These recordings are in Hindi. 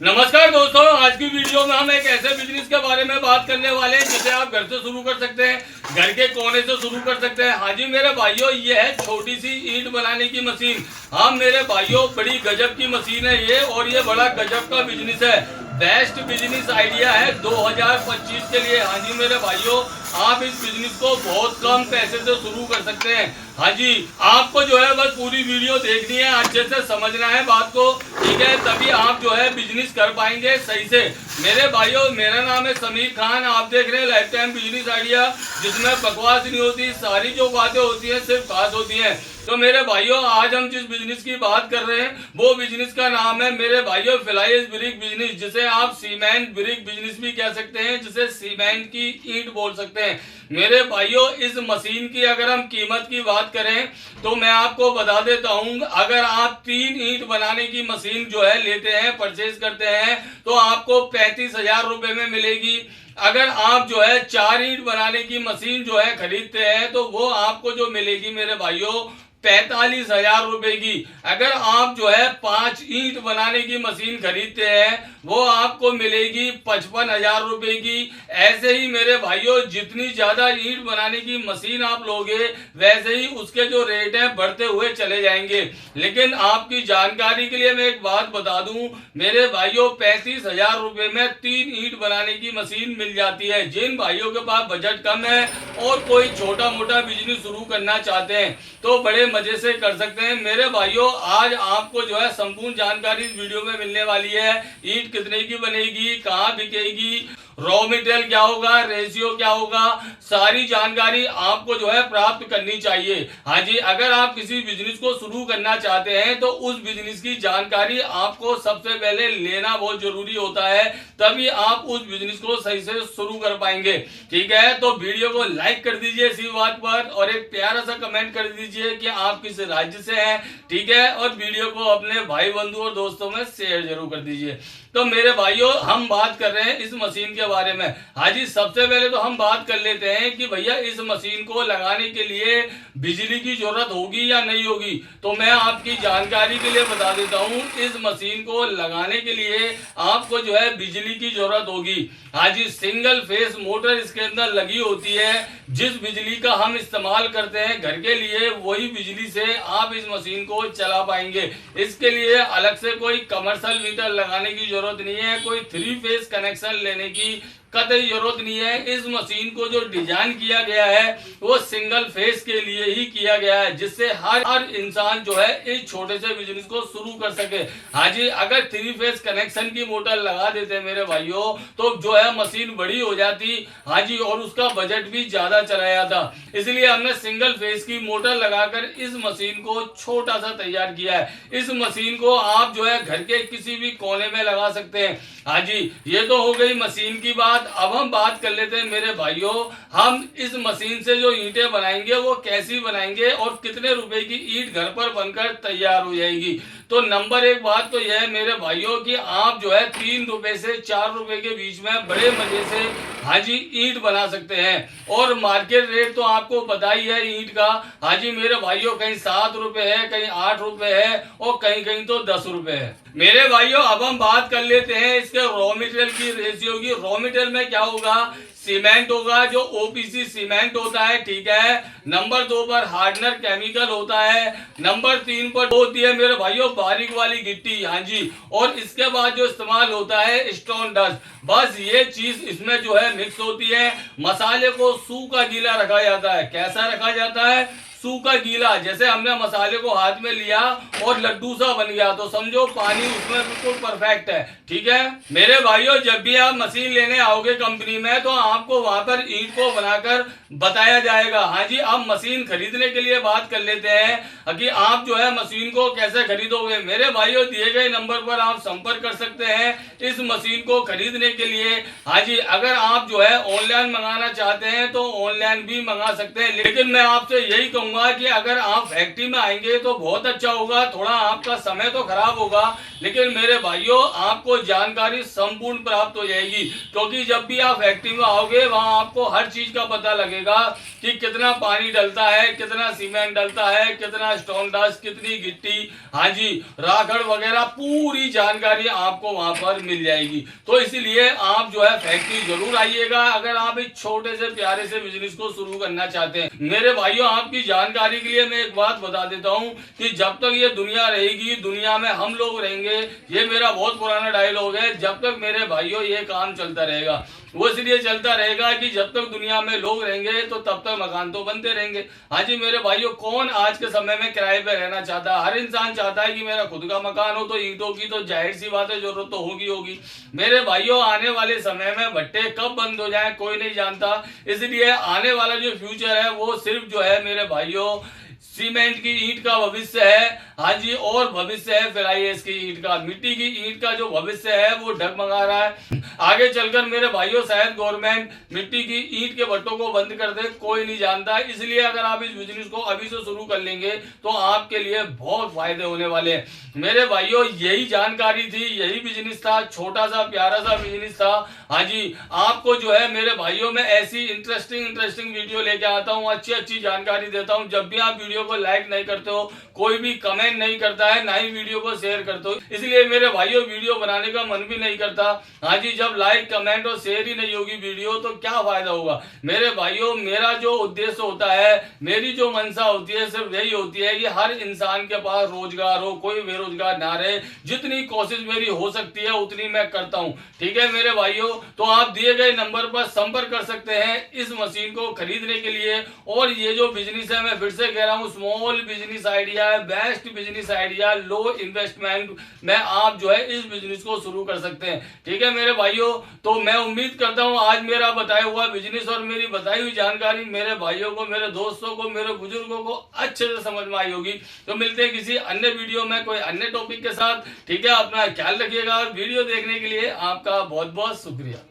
नमस्कार दोस्तों, आज की वीडियो में हम एक ऐसे बिजनेस के बारे में बात करने वाले हैं जिसे आप घर से शुरू कर सकते हैं, घर के कोने से शुरू कर सकते हैं। हाँ जी मेरे भाइयों, ये है छोटी सी ईंट बनाने की मशीन। हाँ मेरे भाइयों, बड़ी गजब की मशीन है ये, और ये बड़ा गजब का बिजनेस है। बेस्ट बिजनेस आइडिया है 2025 के लिए। हाँ जी मेरे भाइयों, आप इस बिजनेस को बहुत कम पैसे से शुरू कर सकते हैं। हाँ जी, आपको जो है बस पूरी वीडियो देखनी है, अच्छे से समझना है बात को, ठीक है, तभी आप जो है बिजनेस कर पाएंगे सही से। मेरे भाइयों, मेरा नाम है समीर खान, आप देख रहे हैं लाइफ टाइम बिजनेस आइडिया, जिसमें बकवास नहीं होती, सारी जो बातें होती हैं सिर्फ खास होती हैं। तो मेरे भाइयों, आज हम जिस बिजनेस की बात कर रहे हैं वो बिजनेस का नाम है मेरे भाइयों फ्लाई ब्रिक बिजनेस, जिसे आप सीमेंट ब्रिक बिजनेस भी कह सकते हैं, जिसे सीमेंट की ईंट बोल सकते हैं। मेरे भाइयों, इस मशीन की अगर हम कीमत की बात करें तो मैं आपको बता देता हूं, अगर आप 3 ईंट बनाने की मशीन जो है लेते हैं, परचेज करते हैं, तो आपको 35,000 रुपए में मिलेगी। अगर आप जो है 4 ईंट बनाने की मशीन जो है खरीदते हैं तो वो आपको जो मिलेगी मेरे भाइयों 45,000 रुपए की। अगर आप जो है 5 ईंट बनाने की मशीन खरीदते हैं वो आपको मिलेगी 55,000 रुपए की। ऐसे ही मेरे भाइयों, जितनी ज्यादा ईंट बनाने की मशीन आप लोगे वैसे ही उसके जो रेट है बढ़ते हुए चले जाएंगे। लेकिन आपकी जानकारी के लिए मैं एक बात बता दूं मेरे भाइयों, 35,000 रुपए में 3 ईंट बनाने की मशीन मिल जाती है। जिन भाइयों के पास बजट कम है और कोई छोटा मोटा बिजनेस शुरू करना चाहते हैं तो बड़े मजे से कर सकते हैं। मेरे भाइयों, आज आपको जो है संपूर्ण जानकारी इस वीडियो में मिलने वाली है। ईंट कितने की बनेगी, कहाँ बिकेगी, रॉ मटेरियल क्या होगा, रेशियो क्या होगा, सारी जानकारी आपको जो है प्राप्त करनी चाहिए। हाँ जी, अगर आप किसी बिजनेस को शुरू करना चाहते हैं तो उस बिजनेस की जानकारी आपको सबसे पहले लेना बहुत जरूरी होता है, तभी आप उस बिजनेस को सही से शुरू कर पाएंगे। ठीक है, तो वीडियो को लाइक कर दीजिए इसी बात पर, और एक प्यारा सा कमेंट कर दीजिए कि आप किस राज्य से हैं, ठीक है, और वीडियो को अपने भाई बंधु और दोस्तों में शेयर जरूर कर दीजिए। तो मेरे भाइयों, हम बात कर रहे हैं इस मशीन के बारे में। हाँ जी, सबसे पहले तो हम बात कर लेते हैं कि भैया इस मशीन को लगाने के लिए बिजली की जरूरत होगी या नहीं होगी। तो मैं आपकी जानकारी के लिए बता देता हूँ, इस मशीन को लगाने के लिए आपको जो है बिजली की जरूरत होगी। हाँ जी, सिंगल फेस मोटर इसके अंदर लगी होती है। जिस बिजली का हम इस्तेमाल करते हैं घर के लिए, वही बिजली से आप इस मशीन को चला पाएंगे। इसके लिए अलग से कोई कमर्शियल मीटर लगाने की जरूरत नहीं है, कोई 3 फेस कनेक्शन लेने की कतई जरूरत नहीं है। इस मशीन को जो डिजाइन किया गया है वो सिंगल फेस के लिए ही किया गया है, जिससे हर इंसान जो है इस छोटे से बिजनेस को शुरू कर सके। हाँ जी, अगर 3 फेस कनेक्शन की मोटर लगा देते मेरे भाइयों तो जो है मशीन बड़ी हो जाती। हाँ जी, और उसका बजट भी ज्यादा चला जाता, इसलिए हमने सिंगल फेस की मोटर लगाकर इस मशीन को छोटा सा तैयार किया है। इस मशीन को आप जो है घर के किसी भी कोने में लगा सकते हैं। हाँ जी, ये तो हो गई मशीन की बात। अब हम बात कर लेते हैं मेरे भाइयों, हम इस मशीन से जो ईंटें बनाएंगे वो कैसी बनाएंगे और कितने रुपए की ईंट घर पर बनकर तैयार हो जाएगी। तो नंबर 1 बात तो यह है मेरे भाइयों कि आप जो है 3 रुपए से 4 रुपए के बीच में बड़े मजे से हाँ जी ईंट बना सकते हैं। और मार्केट रेट तो आपको पता ही है ईंट का। हाँ जी मेरे भाइयों, कहीं 7 रुपए है, कहीं 8 रुपए है, और कहीं कहीं तो 10 रुपए है। मेरे भाइयों, अब हम बात कर लेते हैं इसके रॉ मटेरियल की रेशियो की। रॉ मटेरियल में क्या होगा, सीमेंट होगा, जो ओपीसी सीमेंट होता है, ठीक है। नंबर 2 पर हार्डनर केमिकल होता है। नंबर 3 पर होती है मेरे भाइयों बारीक वाली गिट्टी। हाँ जी, और इसके बाद जो इस्तेमाल होता है स्टोन डस्ट। बस ये चीज इसमें जो है मिक्स होती है। मसाले को सूखा गीला रखा जाता है। कैसा रखा जाता है, सूखा गीला। जैसे हमने मसाले को हाथ में लिया और लड्डू सा बन गया तो समझो पानी उसमें बिल्कुल परफेक्ट है। ठीक है मेरे भाइयों, जब भी आप मशीन लेने आओगे कंपनी में तो आपको वहां पर ईंट को बनाकर बताया जाएगा। हाँ जी, अब मशीन खरीदने के लिए बात कर लेते हैं कि आप जो है मशीन को कैसे खरीदोगे। मेरे भाइयों, दिए गए नंबर पर आप संपर्क कर सकते हैं इस मशीन को खरीदने के लिए। हाँ जी, अगर आप जो है ऑनलाइन मंगाना चाहते हैं तो ऑनलाइन भी मंगा सकते हैं, लेकिन मैं आपसे यही कहूंगा कि अगर आप फैक्ट्री में आएंगे तो बहुत अच्छा होगा। थोड़ा आपका समय तो खराब होगा, लेकिन मेरे भाइयों आपको जानकारी संपूर्ण प्राप्त हो जाएगी, क्योंकि जब भी आप फैक्ट्री में आओगे वहां आपको हर चीज का पता लगेगा कि कितना पानी डलता है, कितना सीमेंट डलता है, कितना कितना स्टोन डस्ट, कितनी गिट्टी, हाँ जी, राखड़ वगैरह पूरी जानकारी आपको वहां पर मिल जाएगी। तो इसलिए आप जो है फैक्ट्री जरूर आइएगा अगर आप एक छोटे से प्यारे से बिजनेस को शुरू करना चाहते हैं। मेरे भाइयों, आपकी जानकारी के लिए मैं एक बात बता देता हूं कि जब तक ये दुनिया रहेगी, दुनिया में हम लोग रहेंगे। ये मेरा बहुत पुराना डायलॉग है, जब तक मेरे भाइयों ये काम चलता रहेगा। वो इसलिए चलता रहेगा कि जब तक दुनिया में लोग रहेंगे तो तब तक मकान तो बनते रहेंगे। हाँ जी मेरे भाइयों, कौन आज के समय में किराए पे रहना चाहता है? हर इंसान चाहता है कि मेरा खुद का मकान हो। तो ईंटों की तो जाहिर सी बात है जरूरत तो होगी। मेरे भाइयों, आने वाले समय में भट्टे कब बंद हो जाए कोई नहीं जानता। इसलिए आने वाला जो फ्यूचर है वो सिर्फ जो है मेरे भाइयों सीमेंट की ईंट का भविष्य है। हाँ जी, और भविष्य है फिर IAS की ईंट का, मिट्टी की ईंट का जो भविष्य है वो डगमगा रहा है। आगे चलकर मेरे भाइयों शायद गवर्नमेंट मिट्टी की ईंट के भट्टों को बंद कर दे, कोई नहीं जानता। इसलिए अगर आप इस बिजनेस को अभी से शुरू कर लेंगे तो आपके लिए बहुत फायदे होने वाले हैं। मेरे भाइयों, यही जानकारी थी, यही बिजनेस था, छोटा सा प्यारा सा बिजनेस था। हाँ जी, आपको जो है मेरे भाइयों में ऐसी इंटरेस्टिंग वीडियो लेके आता हूँ, अच्छी जानकारी देता हूँ। जब भी आप वीडियो को लाइक नहीं करते हो, कोई भी कमेंट नहीं करता है, ना ही वीडियो को शेयर करते हो, इसलिए मेरे भाइयों वीडियो बनाने का मन भी नहीं करता। हाँ जी, जब लाइक कमेंट और शेयर ही नहीं होगी वीडियो तो क्या फायदा होगा? मेरे भाइयों, मेरा जो उद्देश्य होता है, मेरी जो मंशा होती है, सिर्फ यही होती है कि हर इंसान के पास रोजगार हो, कोई बेरोजगार ना रहे। जितनी कोशिश मेरी हो सकती है उतनी मैं करता हूँ। ठीक है मेरे भाइयों, तो आप दिए गए नंबर पर संपर्क कर सकते हैं इस मशीन को खरीदने के लिए। और ये जो बिजनेस है, मैं फिर से कह रहा हूँ, स्मॉल बिजनेस आइडिया है, बेस्ट बिजनेस आइडिया, लो इन्वेस्टमेंट में आप जो है इस बिजनेस को शुरू कर सकते हैं। ठीक है मेरे भाइयों, तो मैं उम्मीद करता हूँ आज मेरा बताया हुआ बिजनेस और मेरी बताई हुई जानकारी मेरे भाइयों को, मेरे दोस्तों को, मेरे बुजुर्गों को अच्छे से समझ में आई होगी। तो मिलते हैं किसी अन्य वीडियो में कोई अन्य टॉपिक के साथ। ठीक है, अपना ख्याल रखिएगा। वीडियो देखने के लिए आपका बहुत बहुत शुक्रिया।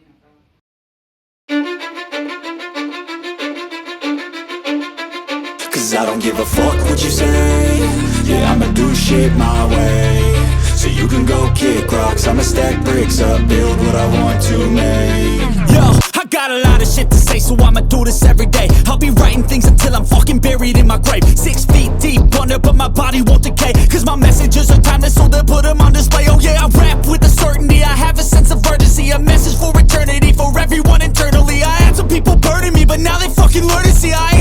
Cause I don't give a fuck what you say. Yeah, I'ma do shit my way. So you can go kick rocks, I'ma stack bricks up, build what I want to make. Yo, I got a lot of shit to say, so I'ma do this every day. I'll be writing things until I'm fucking buried in my grave. 6 feet deep under, but my body won't decay. Cause my messages are timeless, so they'll put them on display. Oh yeah, I rap with a certainty, I have a sense of urgency. A message for eternity, for everyone internally. I had some people burning me, but now they fucking learn to see I